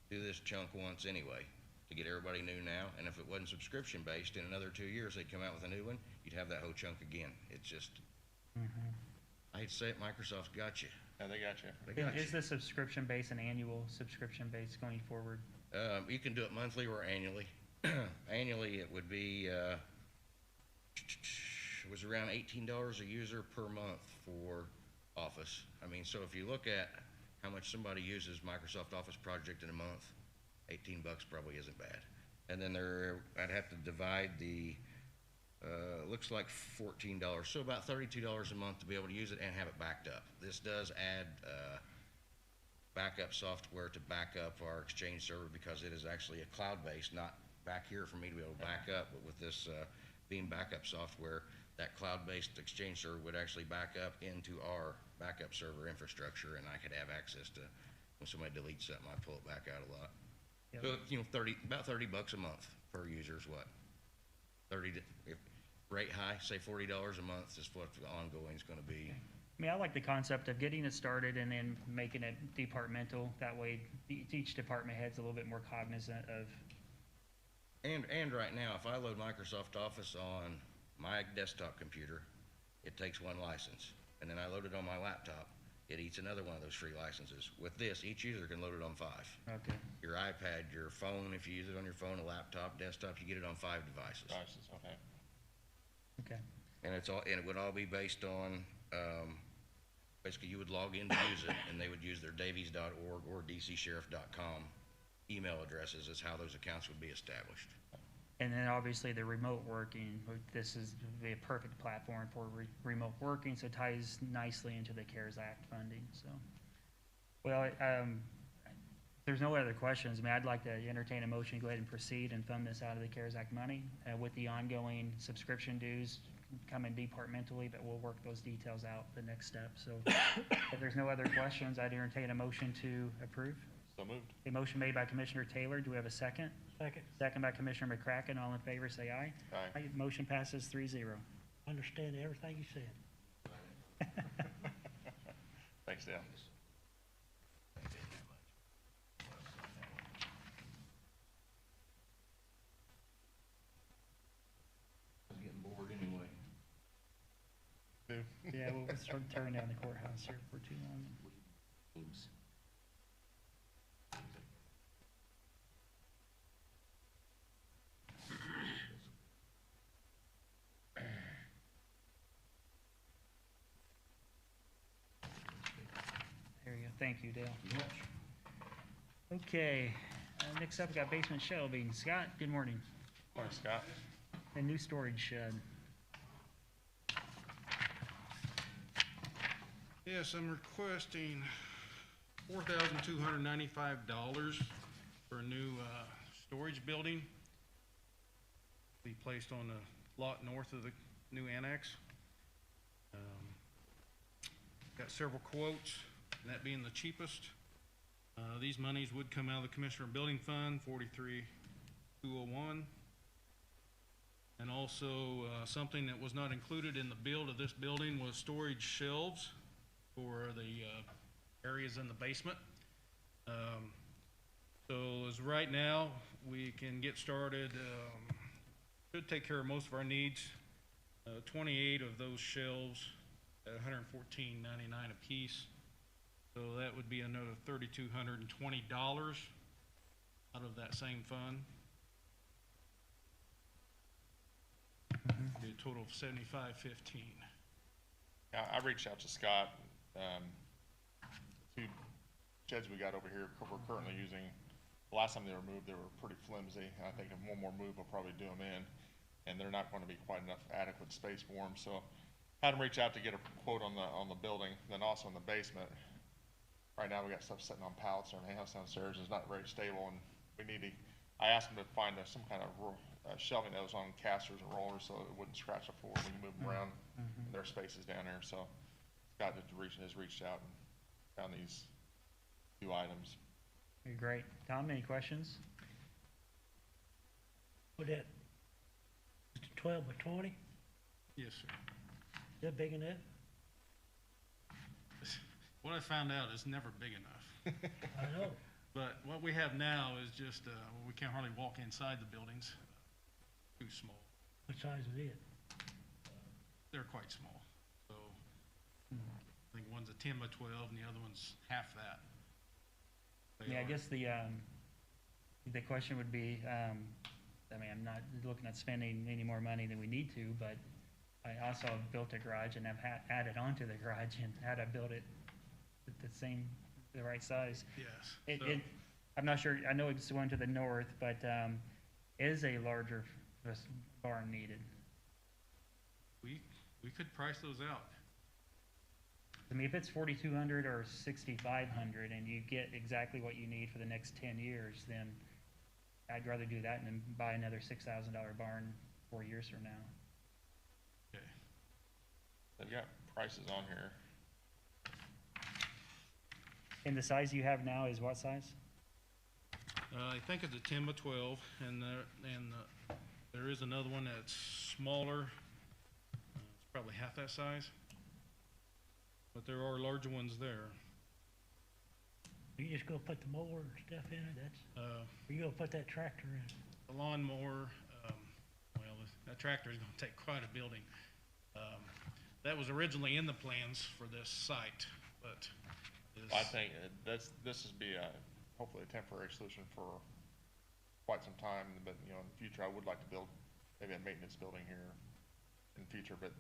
do this chunk once anyway, to get everybody new now. And if it wasn't subscription-based, in another 2 years, they'd come out with a new one, you'd have that whole chunk again. It's just, I hate to say it, Microsoft's got you. Yeah, they got you. They got Is you. the subscription base an annual subscription base going forward? You can do it monthly or annually. Annually, it would be, it was around $18 a user per month for Office. I mean, so if you look at how much somebody uses Microsoft Office Project in a month, $18 probably isn't bad. And then I'd have to divide the, looks like $14, so about $32 a month to be able to use it and have it backed up. This does add backup software to back up our Exchange server because it is actually a cloud-based, not back here for me to be able to back up, but with this being backup software, that cloud-based Exchange server would actually back up into our backup server infrastructure, and I could have access to, when somebody deletes something, I pull it back out a lot. Yep. So, you know, about $30 a month per user is what? If rate high, say $40 a month is what the ongoing is gonna be. I mean, I like the concept of getting it started and then making it departmental. That way, each department head's a little bit more cognizant of. And right now, if I load Microsoft Office on my desktop computer, it takes one license. And then I load it on my laptop, it eats another one of those free licenses. With this, each user can load it on 5. Okay, Your iPad, your phone, if you use it on your phone, a laptop, desktop, you get it on 5 devices. Devices, okay. okay. And it would all be based on, basically you would log in to use it, and they would use their davies.org or dcsheriff.com email addresses is how those accounts would be established. And then obviously the remote working, this is be a perfect platform for remote working, so it ties nicely into the CARES Act funding, so. Well, if there's no other questions, I mean, I'd like to entertain a motion, go ahead and proceed and fund this out of the CARES Act money, with the ongoing subscription dues coming departmentally, but we'll work those details out the next step, so. If there's no other questions, I'd entertain a motion to approve. So moved. A motion made by Commissioner Taylor, do we have a second? Second, Second by Commissioner McCracken, all in favor, say aye. Aye. Motion passes 3-0. understand everything you said. Thanks, Dale. I was getting bored anyway. Yeah, we'll start tearing down the courthouse here for too long. Teams. There you go. Thank you, Dale. Okay, next up, we got basement shelving. Scott, good morning. Morning, Scott. A new storage shed. Yes, I'm requesting $4,295 for a new storage building. Be placed on the lot north of the new annex. Got several quotes, and that being the cheapest. These monies would come out of the Commissioner Building Fund, 43,201. And also, something that was not included in the build of this building was storage shelves for the areas in the basement. So as right now, we can get started, should take care of most of our needs. 28 of those shelves at $114.99 a piece. So that would be another $3,220 out of that same fund. Be a total of $75.15. Yeah, I reached out to Scott. Two sheds we got over here, we're currently using, the last time they were moved, they were pretty flimsy. I think if one more move, will probably do them in, and they're not going to be quite enough adequate space for them. So had him reach out to get a quote on the building, then also in the basement. Right now, we got stuff sitting on pallets and everything else downstairs. It's not very stable, and we need to, I asked him to find some kind of shelving that was on casters and rollers so it wouldn't scratch the floor when you move them around. And there are spaces down there, so Scott has reached out and found these two items. Great. Tom, any questions? What that, is it 12 by 20? Yes, sir. Is that big enough? What I found out is never big enough. I know. But what we have now is just, we can't hardly walk inside the buildings. Too small. What size is it? They're quite small. So I think one's a 10 by 12 and the other one's half that. They Yeah, I are- guess the question would be, I mean, I'm not looking at spending any more money than we need to, but I also built a garage and I've added on to the garage and had to build it at the right size. Yes. I'm not sure, I know it's one to the north, but, is a larger barn needed? We could price those out. I mean, if it's 4,200 or 6,500 and you get exactly what you need for the next 10 years, then I'd rather do that than buy another $6,000 barn 4 years from now. Okay. They've got prices on here. And the size you have now is what size? I think it's a 10 by 12 and there is another one that's smaller. It's probably half that size. But there are larger ones there. You just gonna put the mower and stuff in it? That's, you gonna put that tractor in? The lawnmower, well, that tractor is gonna take quite a building. That was originally in the plans for this site, but is. I think this is be a, hopefully a temporary solution for quite some time, but, you know, in the future, I would like to build maybe a maintenance building here in the future, but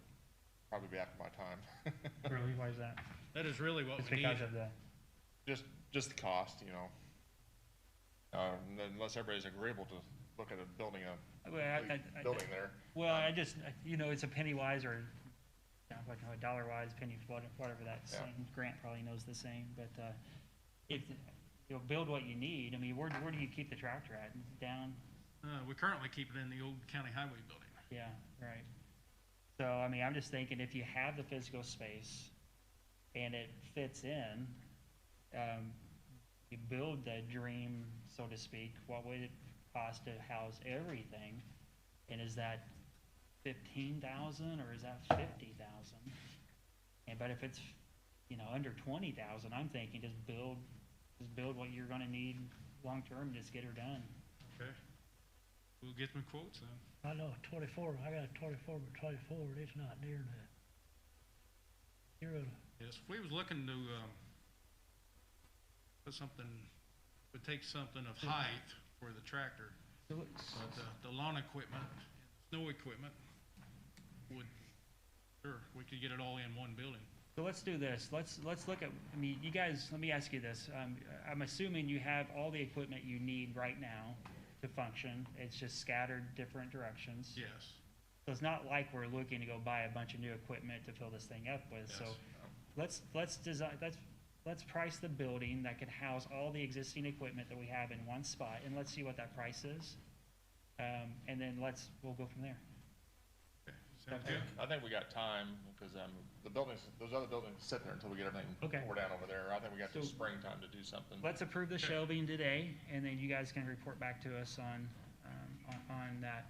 probably be after my time. Really, why is that? That is really what It's we need. because of the, Just the cost, you know. Unless everybody's agreeable to look at a building building there. well, I just, you know, it's a penny wise or, you know, like a dollar wise, penny, whatever that Yeah. same, Grant probably knows the same, but, if, you know, build what you need. I mean, where do you keep the tractor at? Down? We currently keep it in the old county highway building. Yeah, right. So, I mean, I'm just thinking if you have the physical space and it fits in, you build the dream, so to speak, what would it cost to house everything? And is that 15,000 or is that 50,000? And, but if it's, you know, under 20,000, I'm thinking just build what you're gonna need long-term, just get her done. Okay. We'll get some quotes then. I know a 24, I got a 24 by 24, and it's not near that. You're gonna, Yes, if we was looking to, put something, would take something of height for the tractor, So it's- but the lawn equipment, snow equipment would, sure, we could get it all in one building. So let's do this. Let's look at, I mean, you guys, let me ask you this. I'm assuming you have all the equipment you need right now to function. It's just scattered different directions. Yes. So it's not like we're looking to go buy a bunch of new equipment to fill this thing up with. So Yes. let's price the building that could house all the existing equipment that we have in one spot, and let's see what that price is. And then we'll go from there. Okay, sounds good. I think we got time, because, the buildings, those other buildings sit there until we get everything Okay. tore down over there. I think we got till So- springtime to do something. Let's approve the shelving today, and then you guys can report back to us on that.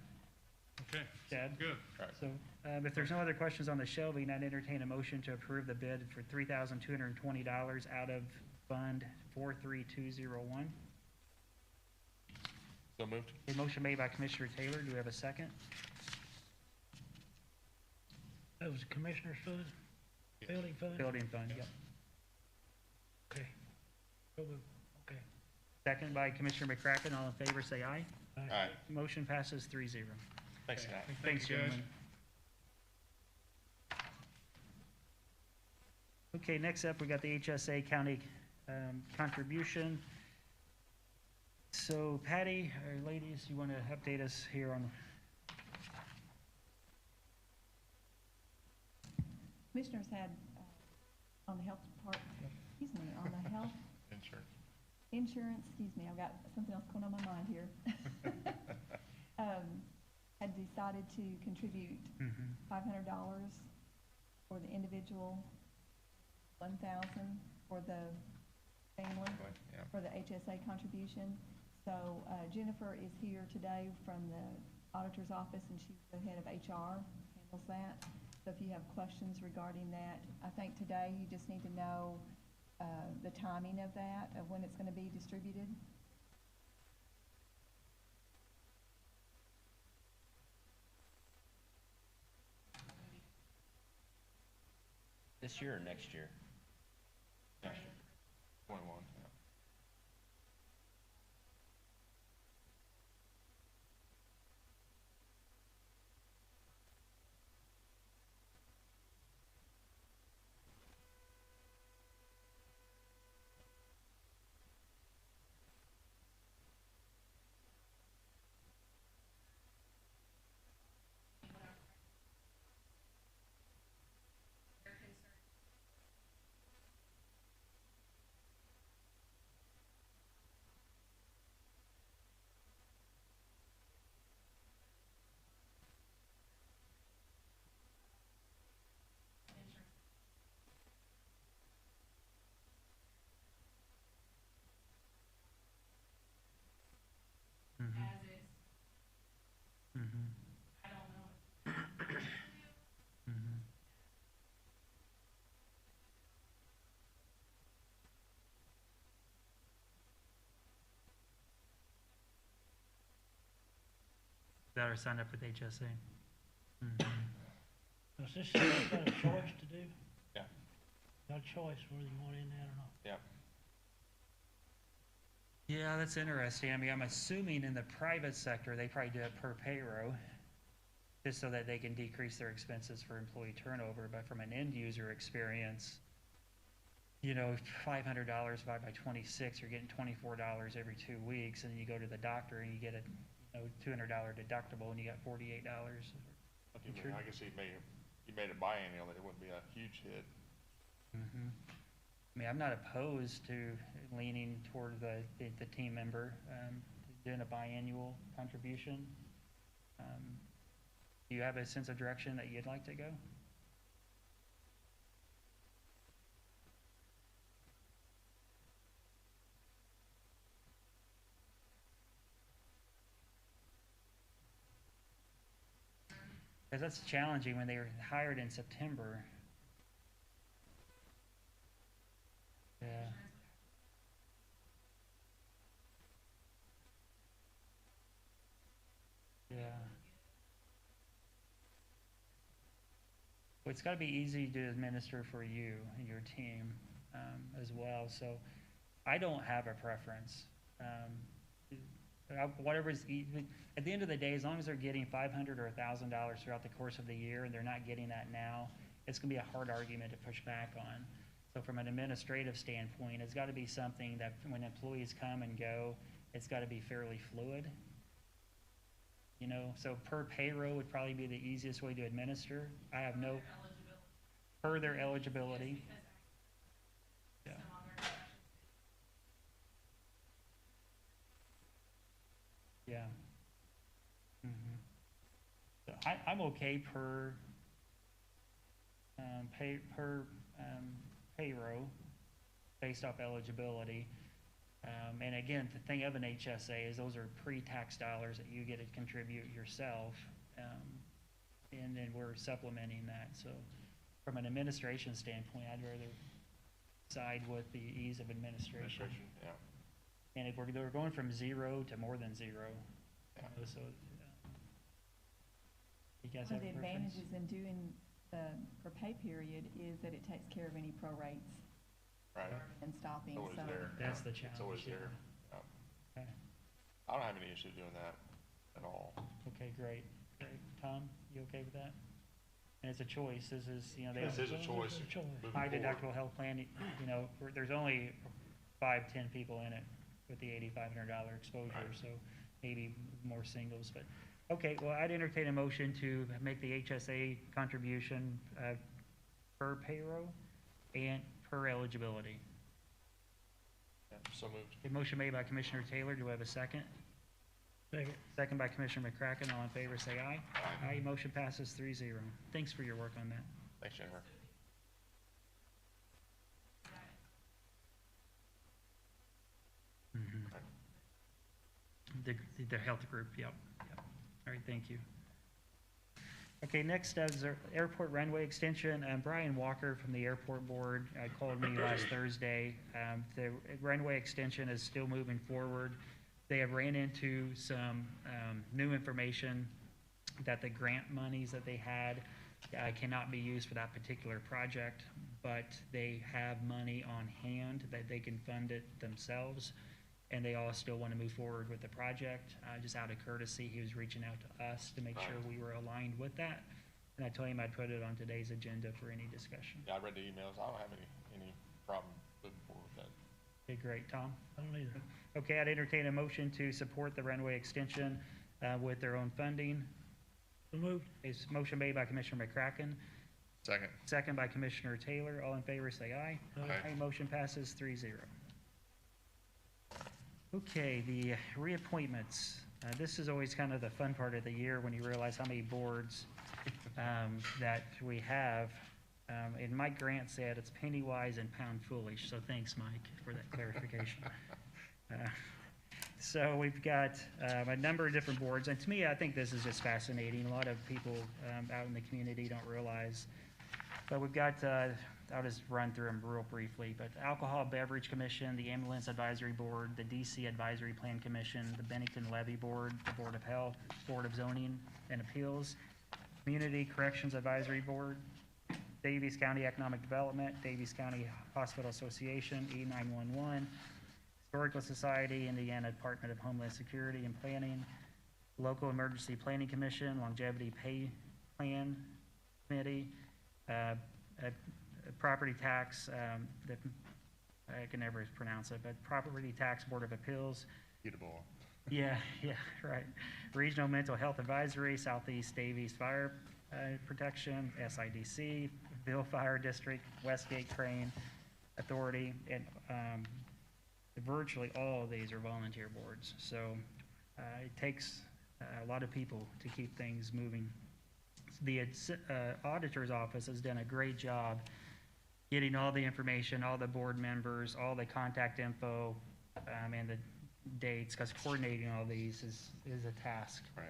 Okay, Deb? good. So, if there's no other questions on the shelving, I'd entertain a motion to approve the bid for $3,220 out of Fund 43201. So moved. A motion made by Commissioner Taylor. Do we have a second? that was Commissioner's fund? Building fund? Building Fund, yep. Okay. So moved. Okay. Second by Commissioner McCracken. All in favor, say aye. All right, Motion passes 3-0. thanks, Scott. Thanks, you, guys. gentlemen. Okay, next up, we got the HSA county contribution. So Patty, or ladies, you want to update us here on, Commissioners had, on the health part, on the health Insurance. insurance, I've got something else going on my mind here. Had decided to contribute $500 for the individual, 1,000 for the family, Yeah. for the HSA contribution. So Jennifer is here today from the auditor's office, and she's the head of HR, handles that. So if you have questions regarding that, I think today you just need to know the timing of that, of when it's going to be distributed. This year or next year? Next year. 21, yeah. that are signed up with HSA. Is this something got a choice to do? Yeah. got a choice whether you want in that or not. Yep. Yeah, that's interesting. I mean, I'm assuming in the private sector, they probably do it per payroll, just so that they can decrease their expenses for employee turnover. But from an end user experience, you know, $500 divided by 26, you're getting $24 every 2 weeks, and then you go to the doctor and you get a, you know, $200 deductible, and you got $48. I guess he made it biennial, it wouldn't be a huge hit. Mhm. I mean, I'm not opposed to leaning toward the team member, doing a biannual contribution. Do you have a sense of direction that you'd like to go? Because that's challenging when they were hired in September. Yeah. Yeah. Well, it's got to be easy to administer for you and your team as well. So I don't have a preference. Whatever's, at the end of the day, as long as they're getting $500 or $1,000 throughout the course of the year and they're not getting that now, it's going to be a hard argument to push back on. So from an administrative standpoint, it's got to be something that when employees come and go, it's got to be fairly fluid. You know, so per payroll would probably be the easiest way to administer. I have no, per their eligibility. Yeah. Yeah. Mhm. So I'm okay per, payroll based off eligibility. And again, the thing of an HSA is those are pre-tax dollars that you get to contribute yourself. And then we're supplementing that. So from an administration standpoint, I'd rather side with the ease of administration. Yeah. And if we're going from 0 to more than 0, Yeah. you know, so, you guys One have of a the preference? advantages in doing the per pay period is that it takes care of any prorates Right. and stopping, It's always so. there. That's the It's always challenge, there. yeah. Yeah. Okay. I don't have any issue doing that at all. Okay, great. Tom, you okay with that? And it's a choice. This is, you know, they This have is a choice. It's a choice. moving high forward. deductible health plan, you know, there's only 5-10 people in it with the $8,500 exposure, Right. so maybe more singles, but, okay, well, I'd entertain a motion to make the HSA contribution per payroll and per eligibility. Yeah, so moved. A motion made by Commissioner Taylor. Do we have a second? Second. Second by Commissioner McCracken. All in favor, say aye. Aye. Motion passes 3-0. Thanks for your work on that. Thanks, Jennifer. The health group, yep. All right, thank you. Okay, next is our airport runway extension. Brian Walker from the airport board called me last Thursday. The runway extension is still moving forward. They have ran into some new information that the grant monies that they had cannot be used for that particular project, but they have money on hand that they can fund it themselves, and they all still want to move forward with the project. Just out of courtesy, he was reaching out to us to make sure we were aligned with that, and I told him I'd put it on today's agenda for any discussion. Yeah, I read the emails. I don't have any problem moving forward with that. Okay, great. Tom? I don't either. Okay, I'd entertain a motion to support the runway extension with their own funding. So moved. It's motion made by Commissioner McCracken, Second. second by Commissioner Taylor. All in favor, say aye. Aye. Aye, motion passes 3-0. Okay, the reappointments. This is always kind of the fun part of the year when you realize how many boards that we have. And Mike Grant said it's penny wise and pound foolish, so thanks, Mike, for that clarification. So we've got a number of different boards, and to me, I think this is just fascinating. A lot of people out in the community don't realize. But we've got, I'll just run through them real briefly, but Alcohol Beverage Commission, the Ambulance Advisory Board, the DC Advisory Plan Commission, the Bennington Levy Board, the Board of Health, Board of Zoning and Appeals, Community Corrections Advisory Board, Daviess County Economic Development, Daviess County Hospital Association, E911, Historical Society, Indiana Department of Homeland Security and Planning, Local Emergency Planning Commission, Longevity Pay Plan Committee, a property tax, I can never pronounce it, but Property Tax Board of Appeals. Beautiful. Yeah, right. Regional Mental Health Advisory, Southeast Daviess Fire Protection, SIDC, Ville Fire District, Westgate Crane Authority, and virtually all of these are volunteer boards. So it takes a lot of people to keep things moving. The auditor's office has done a great job getting all the information, all the board members, all the contact info, and the dates, because coordinating all these is a task. Right.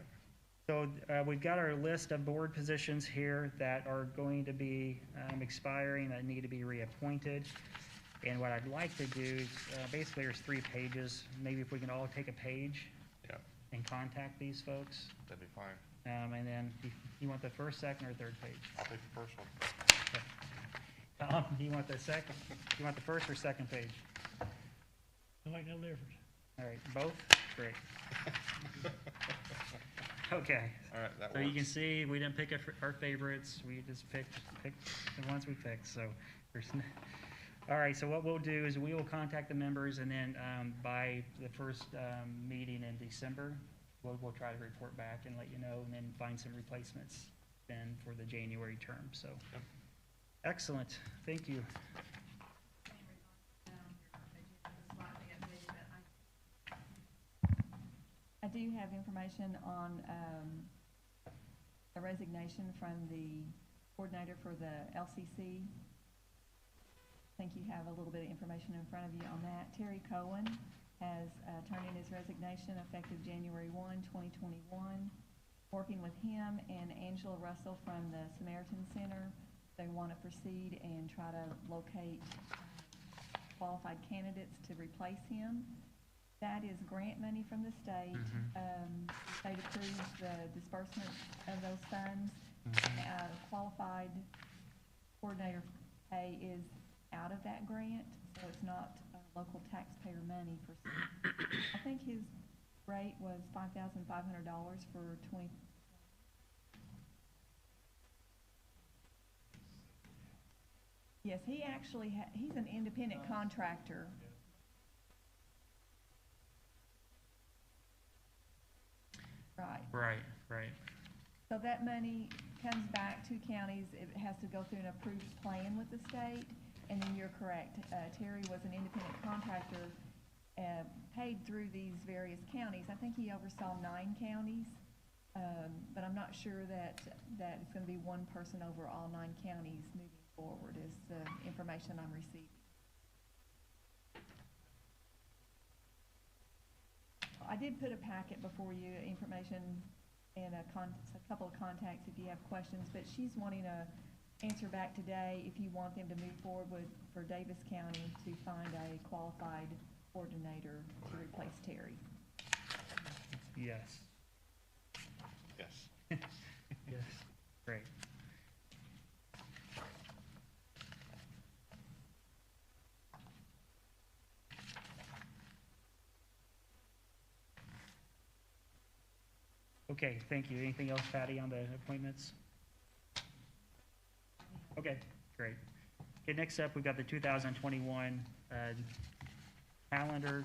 So we've got our list of board positions here that are going to be expiring, that need to be reappointed. And what I'd like to do is, basically there's 3 pages. Maybe if we can all take a page Yeah, and contact these folks. that'd be fine. And then you want the first, second, or third page? I'll take the first one. Tom, you want the second? You want the first or second page? Don't make no difference. All right, both? Great. Okay. All right, that So works. you can see, we didn't pick our favorites, we just picked the ones we picked, so there's, all right, so what we'll do is we will contact the members, and then by the first meeting in December, we'll try to report back and let you know, and then find some replacements then for the January term, so. Yep. Excellent, thank you. I do have information on a resignation from the coordinator for the LCC. I think you have a little bit of information in front of you on that. Terry Cohen has turned in his resignation effective January 1, 2021. Working with him and Angela Russell from the Samaritan Center, they want to proceed and try to locate qualified candidates to replace him. That is grant money from the state. State approves the disbursement of those funds. Qualified coordinator pay is out of that grant, so it's not local taxpayer money per se. I think his rate was $5,500 for 20. Yes, he actually, he's an independent contractor. Right. Right. So that money comes back to counties. It has to go through an approved plan with the state. And then you're correct. Terry was an independent contractor, paid through these various counties. I think he oversaw 9 counties. But I'm not sure that it's going to be one person over all 9 counties moving forward is the information I'm receiving. I did put a packet before you, information and a couple of contacts if you have questions, but she's wanting to answer back today if you want them to move forward for Daviess County to find a qualified coordinator to replace Terry. Yes. Yes. Yes. Great. Okay, thank you. Anything else, Patty, on the appointments? Okay, great. Okay, next up, we've got the 2021 calendar.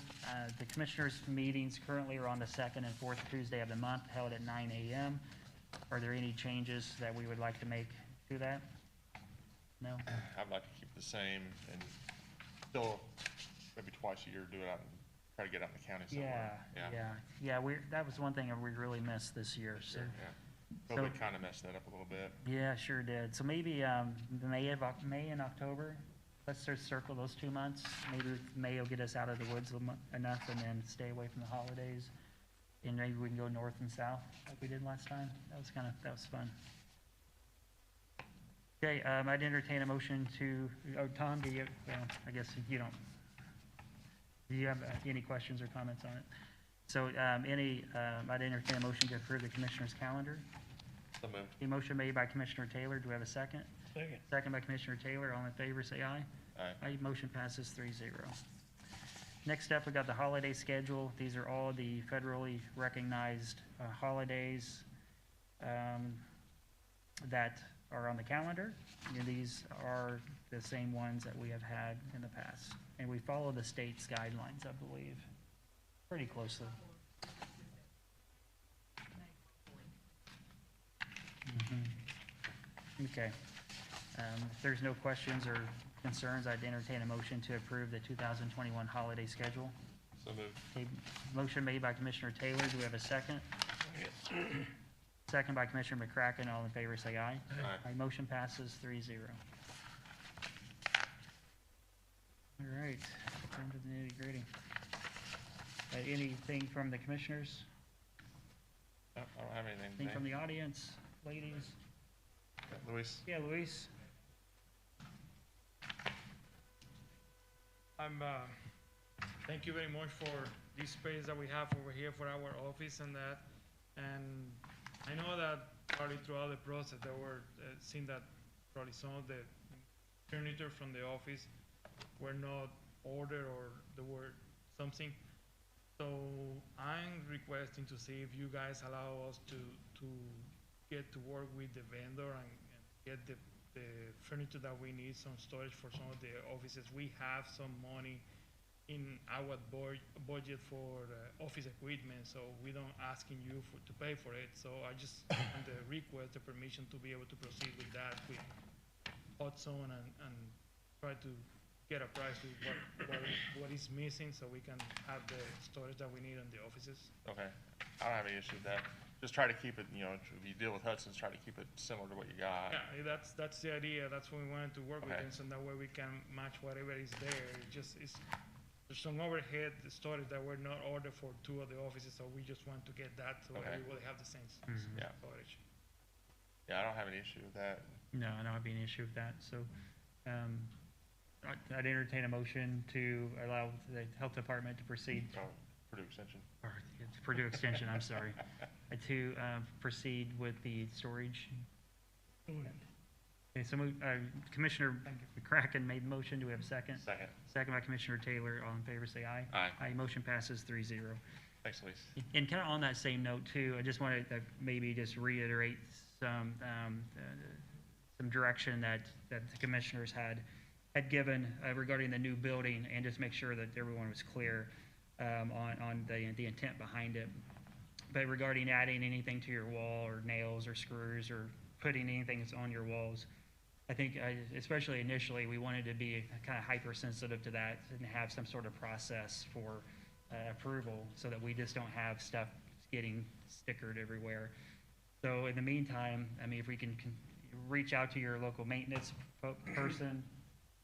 The commissioners' meetings currently are on the 2nd and 4th Tuesday of the month, held at 9 a.m. Are there any changes that we would like to make to that? No? I'd like to keep the same and still maybe twice a year do it out and try to get out in the county somewhere. Yeah, that was one thing that we really missed this year, so. Yeah. So- COVID kind of messed that up a little bit. Yeah, sure did. So maybe May and October, let's just circle those 2 months. Maybe May will get us out of the woods enough and then stay away from the holidays. And maybe we can go north and south like we did last time. That was fun. Okay, I'd entertain a motion to, Tom, do you, well, I guess you don't. Do you have any questions or comments on it? So I'd entertain a motion to approve the commissioner's calendar. So moved. A motion made by Commissioner Taylor. Do we have a second? Second. Second by Commissioner Taylor. All in favor, say aye. Aye. Aye, motion passes 3-0. Next up, we got the holiday schedule. These are all the federally recognized holidays that are on the calendar. And these are the same ones that we have had in the past. And we follow the state's guidelines, I believe, pretty closely. Okay. If there's no questions or concerns, I'd entertain a motion to approve the 2021 holiday schedule. So moved. Okay, motion made by Commissioner Taylor. Do we have a second? Second by Commissioner McCracken. All in favor, say aye. Aye. Aye, motion passes 3-0. All right, turn to the nitty-gritty. Anything from the commissioners? No, I don't have anything Anything today. from the audience, ladies? Luis? Yeah, Luis? Thank you very much for this space that we have over here for our office and that. And I know that probably throughout the process, there were, seen that probably some of the furniture from the office were not ordered or there were something. So I'm requesting to see if you guys allow us to get to work with the vendor and get the furniture that we need, some storage for some of the offices. We have some money in our budget for office equipment, so we don't asking you to pay for it. So I just want to request the permission to be able to proceed with that with Hudson and try to get a price with what is missing so we can have the storage that we need in the offices. Okay. I don't have any issue with that. Just try to keep it, you know, if you deal with Hudson's, try to keep it similar to what you got. Yeah, that's the idea. That's what we wanted to work with Okay. them, so that way we can match whatever is there. There's some overhead storage that were not ordered for two of the offices, so we just want to get that so Okay. everybody have the same Yeah. storage. Yeah, I don't have any issue with that. No, I don't have any issue with that. So I'd entertain a motion to allow the health department to proceed, Oh, Purdue Extension. or it's Purdue Extension, I'm sorry, to proceed with the storage. Okay, so Commissioner McCracken made the motion. Do we have a second? Second. Second by Commissioner Taylor. All in favor, say aye. Aye. Aye, motion passes 3-0. Thanks, Luis. And kind of on that same note too, I just want to maybe just reiterate some direction that the commissioners had given regarding the new building, and just make sure that everyone was clear on the intent behind it. But regarding adding anything to your wall, or nails or screws, or putting anything that's on your walls, I think, especially initially, we wanted to be kind of hypersensitive to that and have some sort of process for approval, so that we just don't have stuff getting stickered everywhere. So in the meantime, I mean, if we can reach out to your local maintenance person,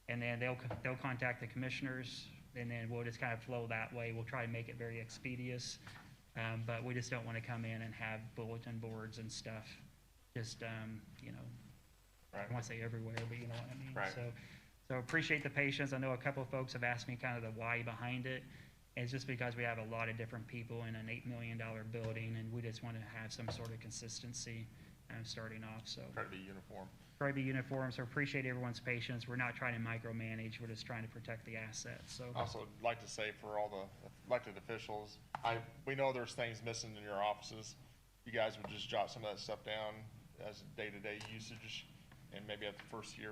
and then they'll contact the commissioners, and then we'll just kind of flow that way. We'll try to make it very expeditious, but we just don't want to come in and have bulletin boards and stuff, just, you know, I Right. don't want to say everywhere, but you know what I mean. Right. So appreciate the patience. I know a couple of folks have asked me kind of the why behind it. It's just because we have a lot of different people in an $8 million building, and we just want to have some sort of consistency starting off, so. Try to be uniform. Try to be uniform, so appreciate everyone's patience. We're not trying to micromanage, we're just trying to protect the assets, so. Also, I'd like to say for all the elected officials, we know there's things missing in your offices. You guys would just jot some of that stuff down as day-to-day usage, and maybe at the first year,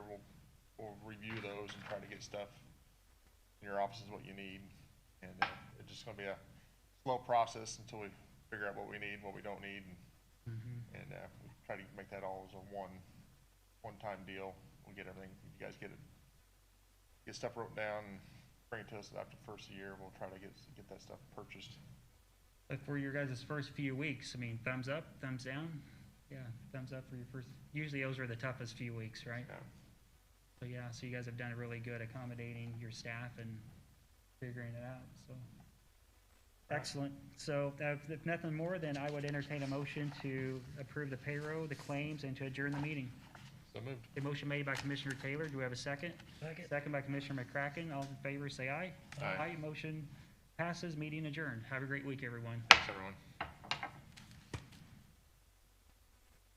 we'll review those and try to get stuff in your offices, what you need. And it's just gonna be a slow process until we figure out what we need, what we don't need, and we try to make that all as a one-time deal. We get everything, you guys get stuff wrote down, and bring it to us after the first year. We'll try to get that stuff purchased. But for your guys' first few weeks, I mean, thumbs up, thumbs down? Yeah, thumbs up for your first, usually those are the toughest few weeks, right? Yeah. So yeah, so you guys have done a really good accommodating your staff and figuring it out, so. Excellent. So if nothing more, then I would entertain a motion to approve the payroll, the claims, and to adjourn the meeting. So moved. A motion made by Commissioner Taylor. Do we have a second? Second. Second by Commissioner McCracken. All in favor, say aye. Aye. Motion passes, meeting adjourned. Have a great week, everyone. Thanks, everyone.